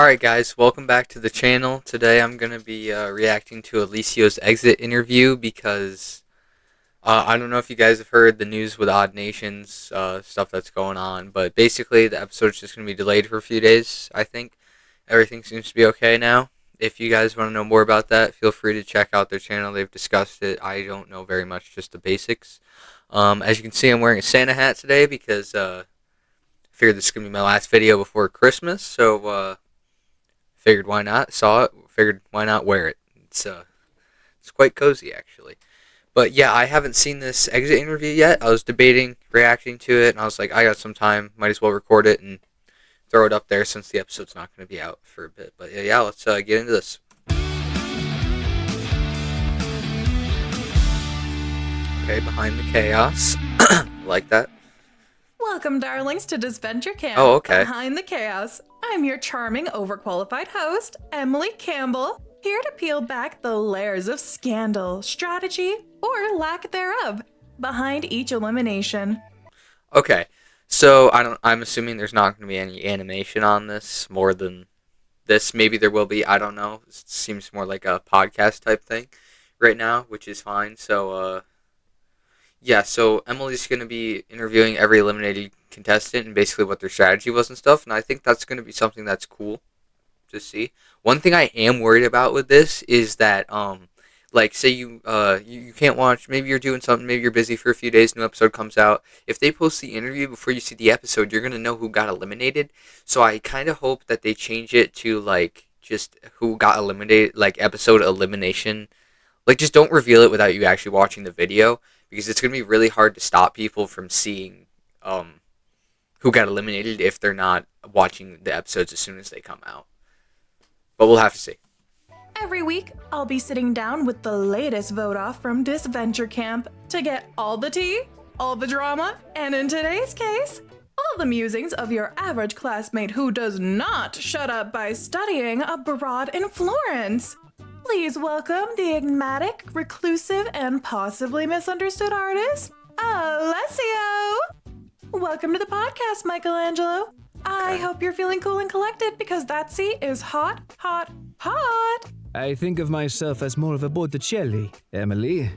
Alright guys, welcome back to the channel. Today I'm going to be reacting to Alessio's exit interview because I don't know if you guys have heard the news with Odd Nations, stuff that's going on, but basically the episode's just going to be delayed for a few days, I think. Everything seems to be okay now. If you guys want to know more about that, feel free to check out their channel. They've discussed it. I don't know very much, just the basics. As you can see, I'm wearing a Santa hat today because I figured this is going to be my last video before Christmas, so figured why not? Saw it. Figured why not wear it? It's quite cozy actually. But yeah, I haven't seen this exit interview yet. I was debating reacting to it, and I was like, I got some time. Might as well record it and throw it up there since the episode's not going to be out for a bit. But yeah, let's get into this. Okay, behind the chaos. Like that. Welcome, darlings, to Disventure Camp. Oh, okay. Behind the chaos. I'm your charming, overqualified host, Emily Campbell, here to peel back the layers of scandal, strategy, or lack thereof behind each elimination. Okay, so I'm assuming there's not going to be any animation on this more than this. Maybe there will be. I don't know. It seems more like a podcast type thing right now, which is fine. So yeah, so Emily's going to be interviewing every eliminated contestant and basically what their strategy was and stuff, and I think that's going to be something that's cool to see. One thing I am worried about with this is that, like, say you can't watch, maybe you're doing something, maybe you're busy for a few days, new episode comes out. If they post the interview before you see the episode, you're going to know who got eliminated, so I kind of hope that they change it to, like, just who got eliminated, like, episode elimination. Like, just don't reveal it without you actually watching the video, because it's going to be really hard to stop people from seeing who got eliminated if they're not watching the episodes as soon as they come out. But we'll have to see. Every week, I'll be sitting down with the latest vote off from Disventure Camp to get all the tea, all the drama, and in today's case, all the musings of your average classmate who does not shut up by studying abroad in Florence. Please welcome the enigmatic, reclusive, and possibly misunderstood artist, Alessio! Welcome to the podcast, Michelangelo. I hope you're feeling cool and collected because that seat is hot, hot, hot! I think of myself as more of a Botticelli, Emily.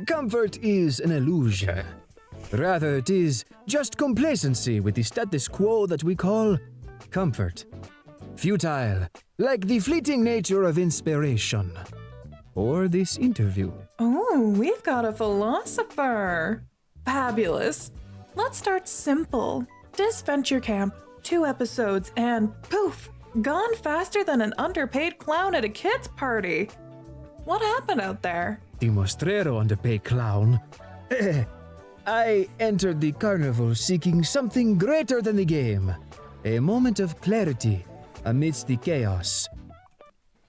Comfort is an illusion. Rather, it is just complacency with the status quo that we call comfort. Futile, like the fleeting nature of inspiration. Or this interview. Oh, we've got a philosopher. Fabulous. Let's start simple. Disventure Camp, 2 episodes, and poof, gone faster than an underpaid clown at a kid's party. What happened out there? The mostrero underpaid clown. I entered the carnival seeking something greater than the game. A moment of clarity amidst the chaos.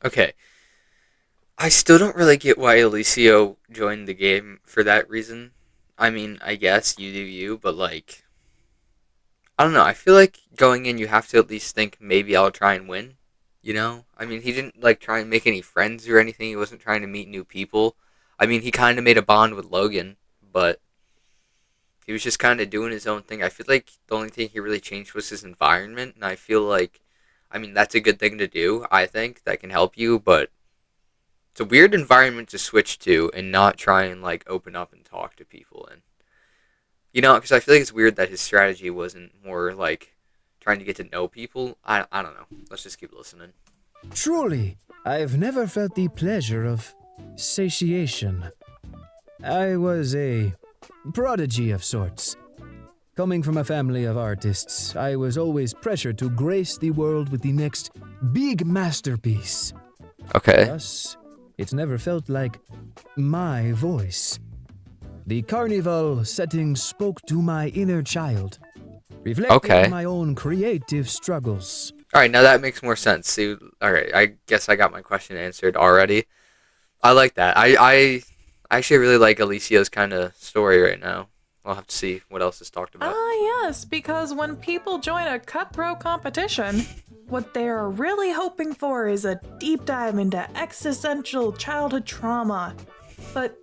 Okay. I still don't really get why Alessio joined the game for that reason. I mean, I guess you do you, but like, I don't know. I feel like going in, you have to at least think maybe I'll try and win. You know? I mean, he didn't like try and make any friends or anything. He wasn't trying to meet new people. I mean, he kind of made a bond with Logan, but he was just kind of doing his own thing. I feel like the only thing he really changed was his environment, and I feel like, I mean, that's a good thing to do, I think. That can help you, but it's a weird environment to switch to and not try and, like, open up and talk to people in. You know, because I feel like it's weird that his strategy wasn't more, like, trying to get to know people. I don't know. Let's just keep listening. Truly, I've never felt the pleasure of satiation. I was a prodigy of sorts. Coming from a family of artists, I was always pressured to grace the world with the next big masterpiece. Okay. Thus, it never felt like my voice. The carnival setting spoke to my inner child, reflecting my own creative struggles. Alright, now that makes more sense. See, alright, I guess I got my question answered already. I like that. I actually really like Alessio's kind of story right now. We'll have to see what else is talked about. Yes, because when people join a cutthroat competition, what they're really hoping for is a deep dive into existential childhood trauma. But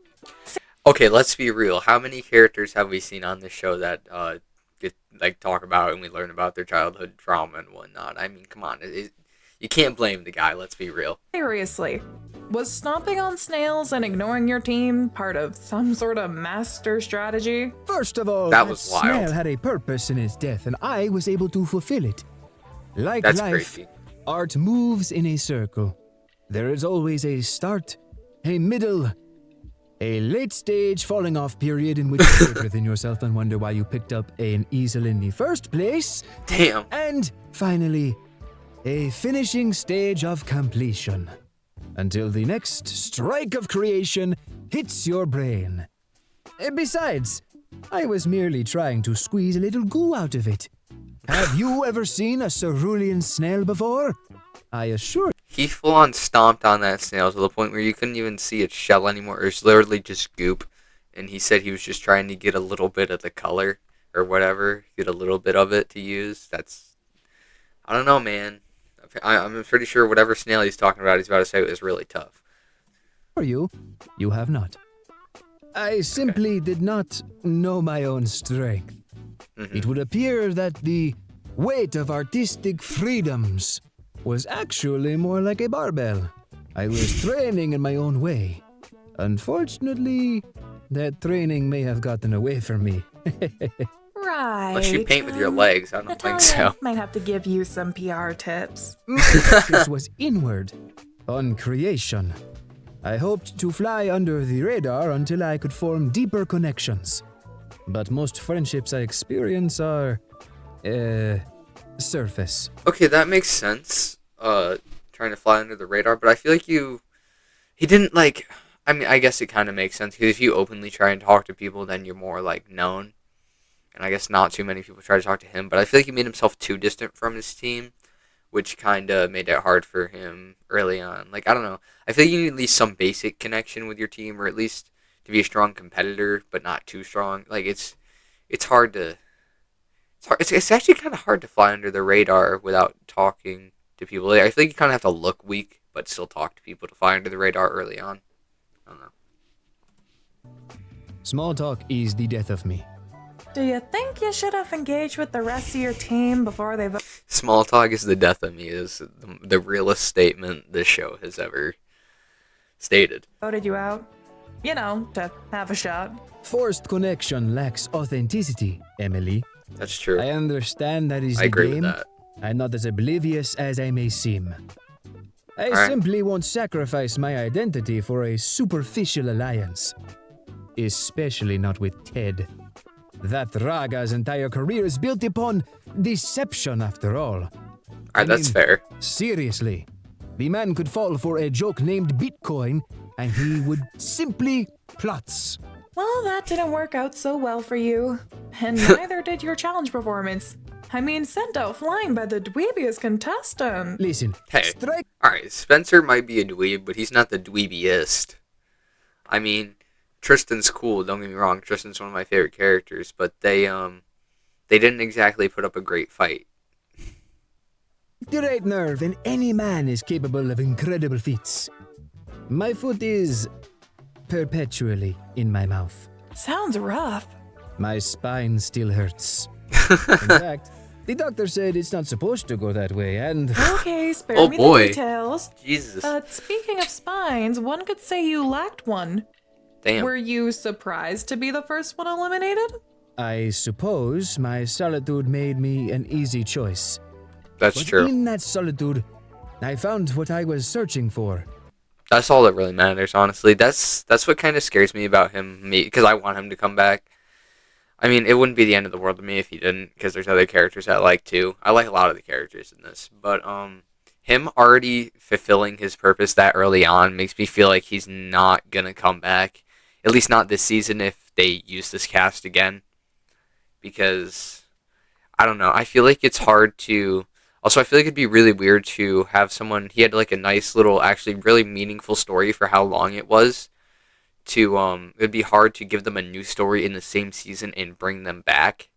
Okay, let's be real. How many characters have we seen on this show that talk about and we learn about their childhood trauma and whatnot? I mean, come on. You can't blame the guy, let's be real. Seriously, was stomping on snails and ignoring your team part of some sort of master strategy? First of all, That was wild. snail had a purpose in its death, and I was able to fulfill it. Like That's life, crazy. art moves in a circle. There is always a start, a middle, a late stage falling off period in which you sit within yourself and wonder why you picked up an easel in the first place, Damn. and finally, a finishing stage of completion. Until the next strike of creation hits your brain. Besides, I was merely trying to squeeze a little goo out of it. Have you ever seen a cerulean snail before? I assure He full on stomped on that snail to the point where you couldn't even see its shell anymore. It was literally just goop. And he said he was just trying to get a little bit of the color or whatever, get a little bit of it to use. I don't know, man. I'm pretty sure whatever snail he's talking about, he's about to say it was really tough. you, you have not. I simply did not know my own strength. Mm-hmm. It would appear that the weight of artistic freedoms was actually more like a barbell. I was training in my own way. Unfortunately, that training may have gotten away from me. Right. Unless you paint with your legs, I don't think so. Might have to give you some PR tips. My focus was inward, on creation. I hoped to fly under the radar until I could form deeper connections. But most friendships I experience are, surface. Okay, that makes sense. Trying to fly under the radar, but I feel like he didn't like. I mean, I guess it kind of makes sense because if you openly try and talk to people, then you're more like known. And I guess not too many people try to talk to him, but I feel like he made himself too distant from his team, which kind of made it hard for him early on. Like, I don't know. I feel like you need at least some basic connection with your team, or at least to be a strong competitor, but not too strong. Like, it's hard to. It's actually kind of hard to fly under the radar without talking to people. Like, I feel like you kind of have to look weak, but still talk to people to fly under the radar early on. I don't know. Small talk is the death of me. Do you think you should have engaged with the rest of your team before they Small talk is the death of me is the realest statement this show has ever stated. voted you out? You know, to have a shot. Forced connection lacks authenticity, Emily. That's true. I understand that is I the agree game. with that. I'm not as oblivious as I may seem. I Alright. simply won't sacrifice my identity for a superficial alliance. Especially not with Ted. That Raga's entire career is built upon deception, after all. Alright, that's fair. Seriously. The man could fall for a joke named Bitcoin, and he would simply plots. Well, that didn't work out so well for you. And neither did your challenge performance. I mean, sent out flying by the dweebiest contestant. Listen, Hey. strike Alright, Spencer might be a dweeb, but he's not the dweebiest. I mean, Tristan's cool, don't get me wrong. Tristan's one of my favorite characters, but they didn't exactly put up a great fight. the right nerve, and any man is capable of incredible feats. My foot is perpetually in my mouth. Sounds rough. My spine still hurts. In fact, the doctor said it's not supposed to go that way, and Okay, spare Oh, me boy. the details. Jesus. But speaking of spines, one could say you lacked one. Damn. Were you surprised to be the first one eliminated? I suppose my solitude made me an easy choice. That's But true. in that solitude, I found what I was searching for. That's all that really matters, honestly. That's what kind of scares me about him, because I want him to come back. I mean, it wouldn't be the end of the world to me if he didn't, because there's other characters I like too. I like a lot of the characters in this, but him already fulfilling his purpose that early on makes me feel like he's not gonna come back, at least not this season if they use this cast again, because I don't know. I feel like it's hard to. Also, I feel like it'd be really weird to have someone. He had like a nice little, actually really meaningful story for how long it was. It'd be hard to give them a new story in the same season and bring them back.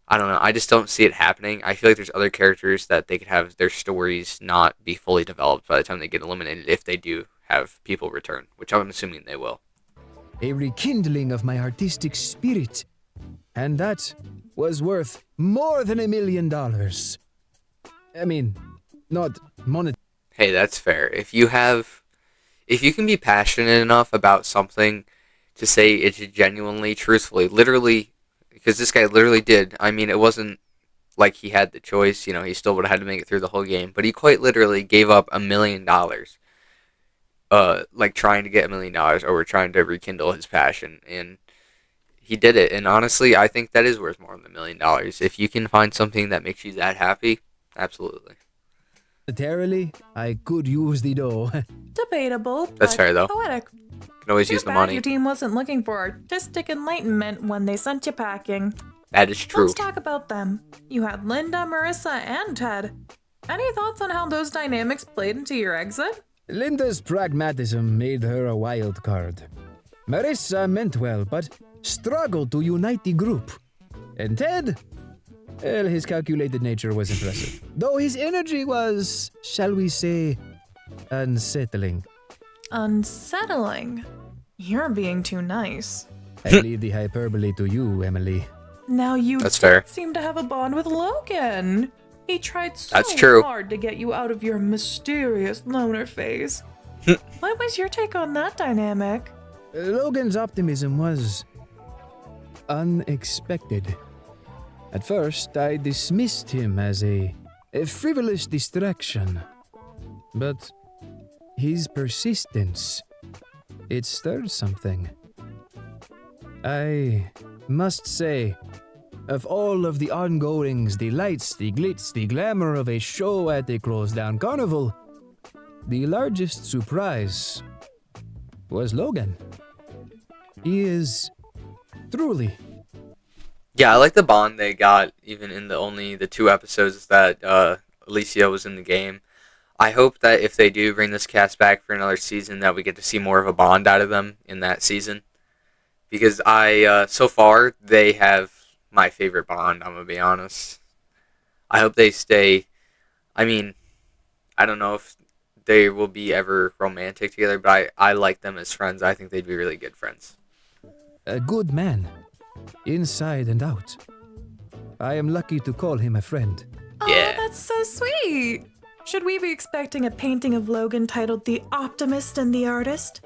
I don't know. I just don't see it happening. I feel like there's other characters that they could have their stories not be fully developed by the time they get eliminated if they do have people return, which I'm assuming they will. A rekindling of my artistic spirit. And that was worth more than $1 million. I mean, not Hey, that's fair. If you can be passionate enough about something to say it genuinely, truthfully, literally, because this guy literally did. I mean, it wasn't like he had the choice. You know, he still would have had to make it through the whole game, but he quite literally gave up $1 million, like trying to get $1 million or trying to rekindle his passion, and he did it. And honestly, I think that is worth more than $1 million. If you can find something that makes you that happy, absolutely. Monetarily, I could use the dough. Debatable, That's but fair though. poetic. Can always Too use the bad money. your team wasn't looking for artistic enlightenment when they sent you packing. That is true. Let's talk about them. You had Linda, Marissa, and Ted. Any thoughts on how those dynamics played into your exit? Linda's pragmatism made her a wild card. Marissa meant well, but struggled to unite the group. And Ted? Well, his calculated nature was impressive. Though his energy was, shall we say, unsettling. Unsettling. You're being too nice. I leave the hyperbole to you, Emily. Now you That's did fair. seem to have a bond with Logan. He tried so That's true. hard to get you out of your mysterious loner phase. What was your take on that dynamic? Logan's optimism was unexpected. At first, I dismissed him as a frivolous distraction. But his persistence, it stirred something. I must say, of all of the ongoings, the lights, the glitz, the glamour of a show at a closed-down carnival, the largest surprise was Logan. He is truly. Yeah, I like the bond they got even in the 2 episodes that Alessio was in the game. I hope that if they do bring this cast back for another season, that we get to see more of a bond out of them in that season. Because so far, they have my favorite bond, I'm going to be honest. I hope they stay. I mean, I don't know if they will be ever romantic together, but I like them as friends. I think they'd be really good friends. A good man, inside and out. I am lucky to call him a friend. Yeah. Oh, that's so sweet. Should we be expecting a painting of Logan titled The Optimist and the Artist?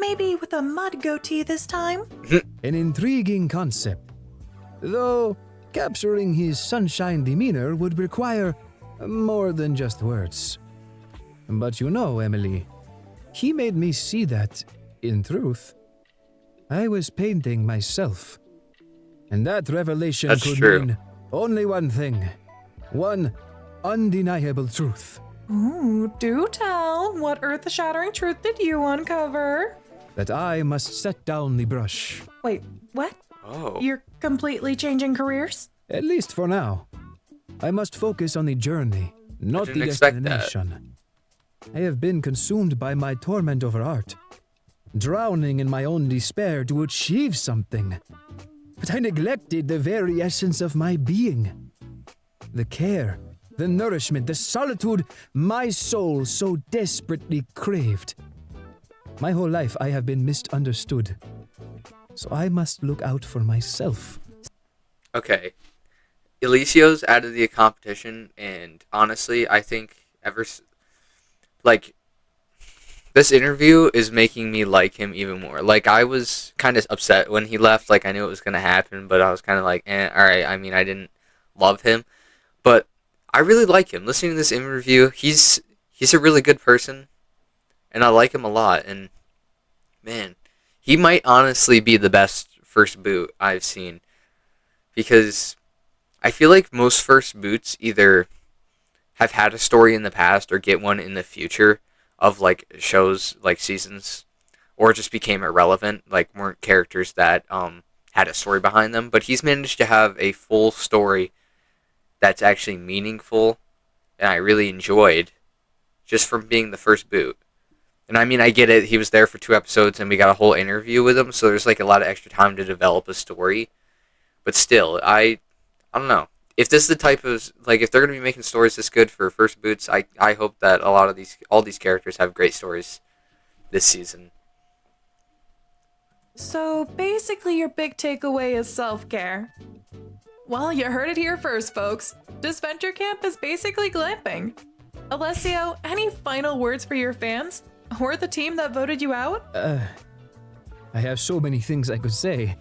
Maybe with a mud goatee this time? An intriguing concept. Though, capturing his sunshine demeanor would require more than just words. But you know, Emily, he made me see that, in truth, I was painting myself. And that revelation That's could true. mean only one thing. One undeniable truth. Ooh, do tell. What earth-shattering truth did you uncover? That I must set down the brush. Wait, what? Oh. You're completely changing careers? At least for now. I must focus on the journey, not the didn't expect that. destination. I have been consumed by my torment over art, drowning in my own despair to achieve something. But I neglected the very essence of my being. The care, the nourishment, the solitude my soul so desperately craved. My whole life I have been misunderstood. So I must look out for myself. Okay. Alessio's out of the competition, and honestly, I think this interview is making me like him even more. Like, I was kind of upset when he left. Like, I knew it was going to happen, but I was kind of like, alright. I mean, I didn't love him, but I really like him. Listening to this interview, he's a really good person, and I like him a lot, and man, he might honestly be the best first boot I've seen, because I feel like most first boots either have had a story in the past or get one in the future of like shows, like seasons, or just became irrelevant, like weren't characters that had a story behind them. But he's managed to have a full story that's actually meaningful, and I really enjoyed just from being the first boot. And I mean, I get it. He was there for 2 episodes, and we got a whole interview with him, so there's like a lot of extra time to develop a story. But still, I don't know. If this is the type of, like, if they're going to be making stories this good for first boots, I hope that all these characters have great stories this season. So basically your big takeaway is self-care. Well, you heard it here first, folks. Disventure Camp is basically glamping. Alessio, any final words for your fans? Or the team that voted you out? I have so many things I could say.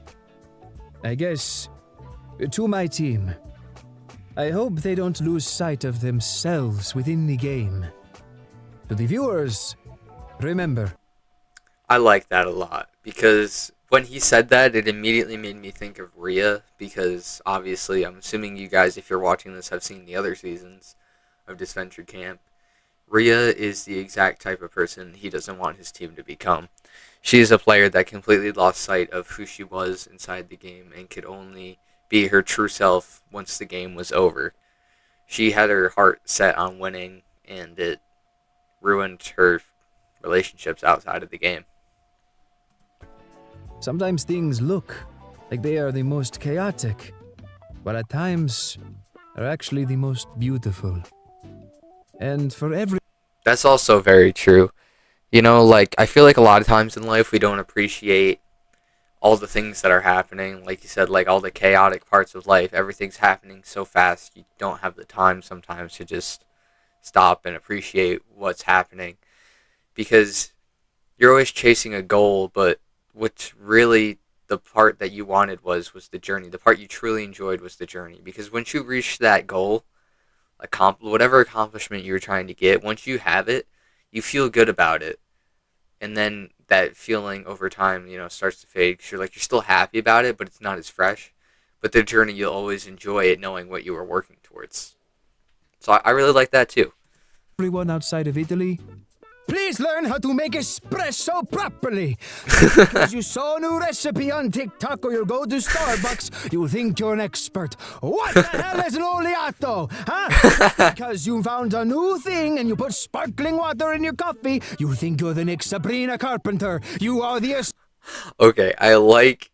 I guess, to my team, I hope they don't lose sight of themselves within the game. To the viewers, remember. I like that a lot because when he said that, it immediately made me think of Rhea because obviously I'm assuming you guys, if you're watching this, have seen the other seasons of Disventure Camp. Rhea is the exact type of person he doesn't want his team to become. She is a player that completely lost sight of who she was inside the game and could only be her true self once the game was over. She had her heart set on winning, and it ruined her relationships outside of the game. Sometimes things look like they are the most chaotic, but at times are actually the most beautiful. And for every... That's also very true. You know, like, I feel like a lot of times in life we don't appreciate all the things that are happening. Like you said, like, all the chaotic parts of life. Everything's happening so fast, you don't have the time sometimes to just stop and appreciate what's happening. Because you're always chasing a goal, but what's really the part that you wanted was the journey. The part you truly enjoyed was the journey. Because once you reach that goal, whatever accomplishment you were trying to get, once you have it, you feel good about it. And then that feeling over time, starts to fade because you're still happy about it, but it's not as fresh. But the journey, you'll always enjoy it knowing what you were working towards. So I really like that too. everyone outside of Italy, please learn how to make espresso properly. Because you saw a new recipe on TikTok or you'll go to Starbucks, you'll think you're an expert. What the hell is an oleato? Huh? Because you found a new thing and you put sparkling water in your coffee, you think you're the next Sabrina Carpenter. You are the... Okay, I like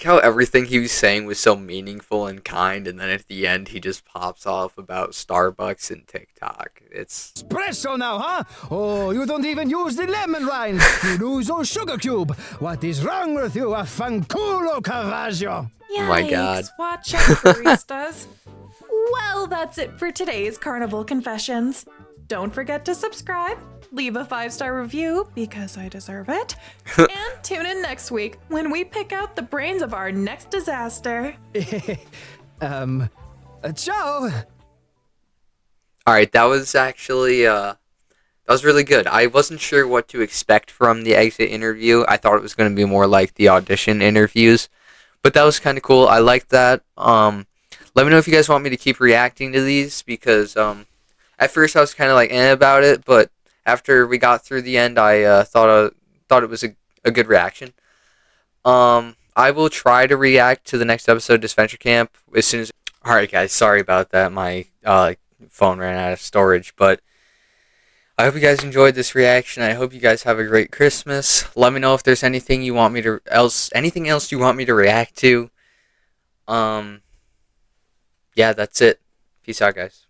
how everything he was saying was so meaningful and kind, and then at the end he just pops off about Starbucks and TikTok. It's espresso now, huh? Oh, you don't even use the lemon rind. You lose your sugar cube. What is wrong with you, a fanculo Cavaggio? Yikes, Oh my God. watch out, baristas. Well, that's it for today's Carnival Confessions. Don't forget to subscribe, leave a 5-star review because I deserve it, and tune in next week when we pick out the brains of our next disaster. Ciao. all right. That was actually that was really good. I wasn't sure what to expect from the exit interview. I thought it was going to be more like the audition interviews, but that was kind of cool. I liked that. Let me know if you guys want me to keep reacting to these because at first I was kind of like about it, but after we got through the end, I thought it was a good reaction. I will try to react to the next episode of Disventure Camp as soon as. All right, guys. Sorry about that. My phone ran out of storage, but I hope you guys enjoyed this reaction. I hope you guys have a great Christmas. Let me know if there's anything anything else you want me to react to. Yeah, that's it. Peace out, guys.